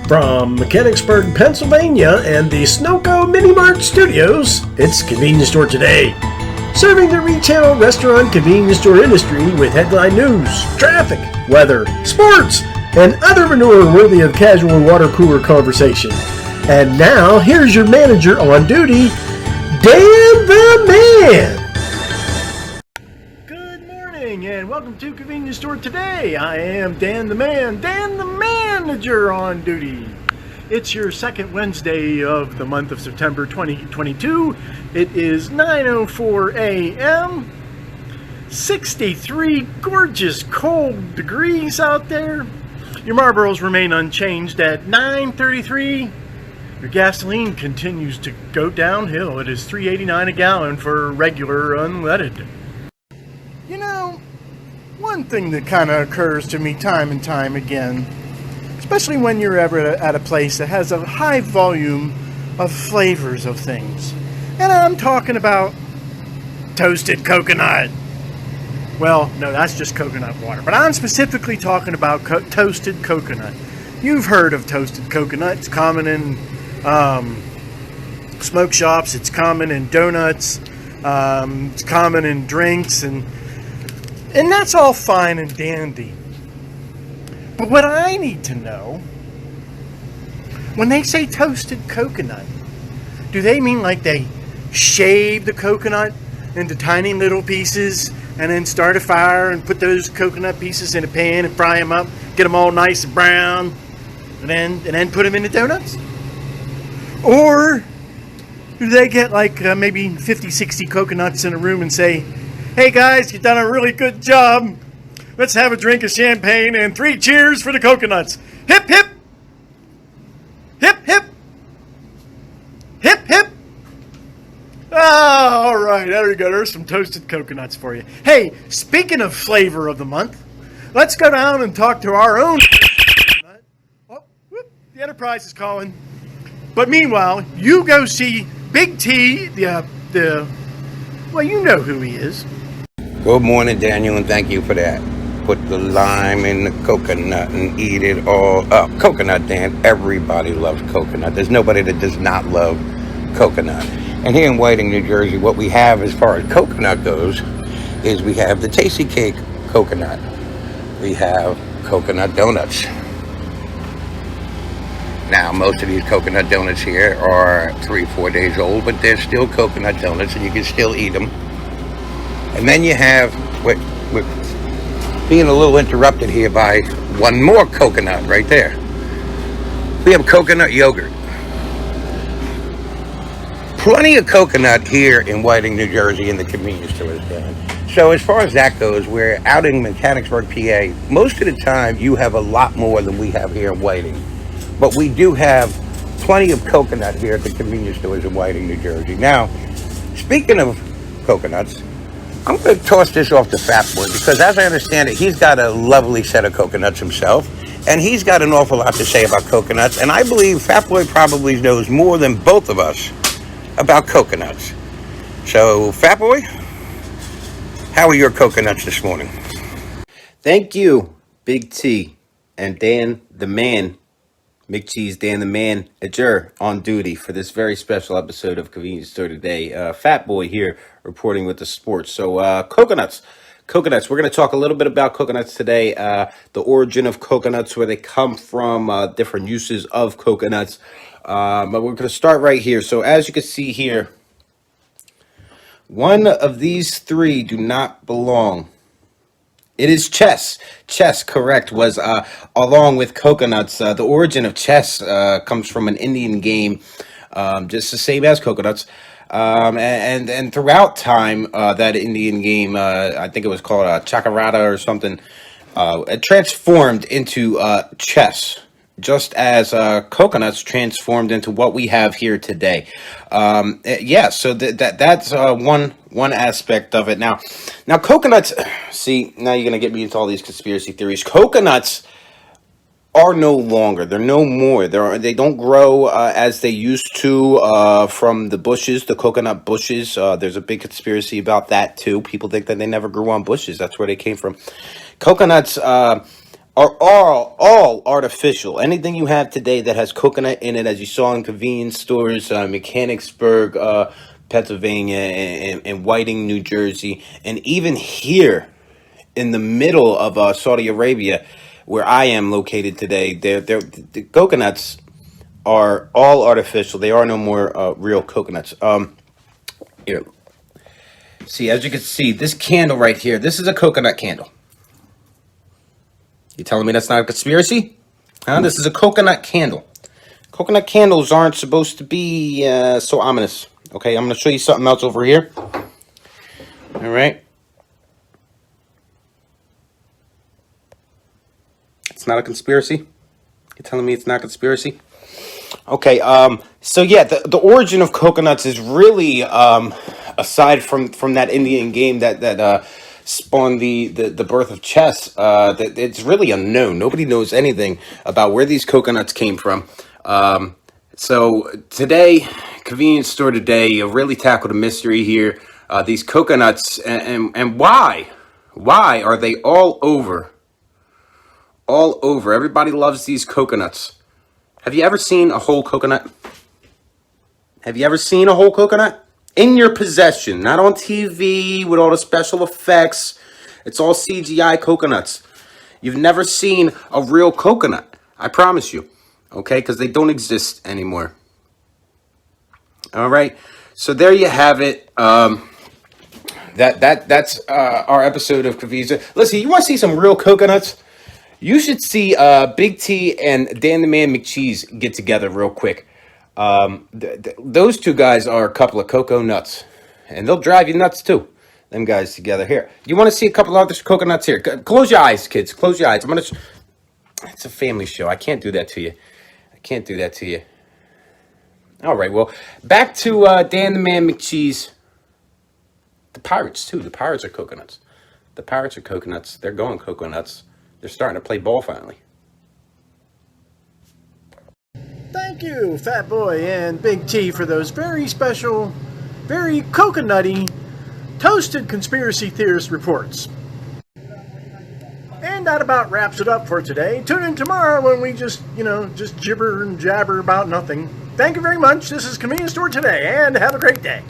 From Mechanicsburg, Pennsylvania and the Snowco Mini Mart Studios, it's Convenience Store Today. Serving the retail, restaurant, convenience store industry with headline news, traffic, weather, sports, and other manure worthy of casual water cooler conversation. And now, here's your manager on duty, Dan the Man. Good morning and welcome to Convenience Store Today. I am Dan the Man, Dan the Manager on duty. It's your second Wednesday of the month of September 2022. It is 9:04 a.m. 63 gorgeous cold degrees out there. Your Marlboros remain unchanged at 9.33. Your gasoline continues to go downhill. It is $3.89 a gallon for regular unleaded. You know, one thing that kind of occurs to me time and time again, especially when you're ever at a place that has a high volume of flavors of things. And I'm talking about toasted coconut. Well, no, that's just coconut water. But I'm specifically talking about toasted coconut. You've heard of toasted coconut. It's common in smoke shops. It's common in donuts. It's common in drinks. And that's all fine and dandy. But what I need to know, when they say toasted coconut, do they mean like they shave the coconut into tiny little pieces and then start a fire and put those coconut pieces in a pan and fry them up, get them all nice and brown, and then put them in the donuts? Or do they get like maybe 50, 60 coconuts in a room and say, hey guys, you've done a really good job. Let's have a drink of champagne and 3 cheers for the coconuts. Hip, hip. Hip, hip. Hip, hip. Ah, all right, there we go. There's some toasted coconuts for you. Hey, speaking of flavor of the month, let's go down and talk to our own coconut. Oh, whoop, the Enterprise is calling. But meanwhile, you go see Big T, well, you know who he is. Good morning, Daniel, and thank you for that. Put the lime in the coconut and eat it all up. Coconut, Dan, everybody loves coconut. There's nobody that does not love coconut. And here in Whiting, New Jersey, what we have as far as coconut goes is we have the Tasty Cake coconut. We have coconut donuts. Now, most of these coconut donuts here are 3-4 days old, but they're still coconut donuts and you can still eat them. And then you have, we're being a little interrupted here by one more coconut right there. We have coconut yogurt. Plenty of coconut here in Whiting, New Jersey in the convenience stores, Dan. So as far as that goes, we're out in Mechanicsburg, PA. Most of the time, you have a lot more than we have here in Whiting. But we do have plenty of coconut here at the convenience stores in Whiting, New Jersey. Now, speaking of coconuts, I'm going to toss this off to Fat Boy because as I understand it, he's got a lovely set of coconuts himself. And he's got an awful lot to say about coconuts. And I believe Fat Boy probably knows more than both of us about coconuts. So, Fat Boy, how are your coconuts this morning? Thank you, Big T and Dan the Man, McCheese, Dan the Manager on duty for this very special episode of Convenience Store Today. Fat Boy here reporting with the sports. So, coconuts. We're going to talk a little bit about coconuts today, the origin of coconuts, where they come from, different uses of coconuts. But we're going to start right here. So as you can see here, one of these 3 do not belong. It is chess. Chess, correct, was along with coconuts. The origin of chess comes from an Indian game, just the same as coconuts. And throughout time, that Indian game, I think it was called Chakarata or something, it transformed into chess, just as coconuts transformed into what we have here today. So that's one aspect of it. Now coconuts. See, now you're gonna get me into all these conspiracy theories. Coconuts are no longer. They're no more. They don't grow as they used to from the bushes, the coconut bushes. There's a big conspiracy about that too. People think that they never grew on bushes. That's where they came from. Coconuts are all artificial. Anything you have today that has coconut in it, as you saw in convenience stores, Mechanicsburg, Pennsylvania, and Whiting, New Jersey, and even here in the middle of Saudi Arabia, where I am located today, the coconuts are all artificial. They are no more real coconuts. Here, see, as you can see, this candle right here, this is a coconut candle. You telling me that's not a conspiracy? Huh? This is a coconut candle. Coconut candles aren't supposed to be so ominous. Okay, I'm going to show you something else over here. All right. It's not a conspiracy? You're telling me it's not a conspiracy? Okay, so yeah, the origin of coconuts is really, aside from that Indian game that spawned the birth of chess, that it's really unknown. Nobody knows anything about where these coconuts came from. So today, convenience store today, really tackled a mystery here. These coconuts, and why are they all over? All over. Everybody loves these coconuts. Have you ever seen a whole coconut? Have you ever seen a whole coconut? In your possession, not on TV with all the special effects. It's all CGI coconuts. You've never seen a real coconut. I promise you. Okay? Because they don't exist anymore. All right? So there you have it. That's our episode of Kavisa. Listen, you want to see some real coconuts? You should see Big T and Dan the Man McCheese get together real quick. Those two guys are a couple of cocoa nuts, and they'll drive you nuts too. Them guys together. Here, you want to see a couple of other coconuts here? Close your eyes, kids. Close your eyes. It's a family show. I can't do that to you. I can't do that to you. All right. Well, back to Dan the Man McCheese. The Pirates too. The Pirates are coconuts. The Pirates are coconuts. They're going coconuts. They're starting to play ball finally. Thank you, Fat Boy and Big T, for those very special, very coconutty, toasted conspiracy theorist reports. And that about wraps it up for today. Tune in tomorrow when we just gibber and jabber about nothing. Thank you very much. This is Convenience Store Today, and have a great day.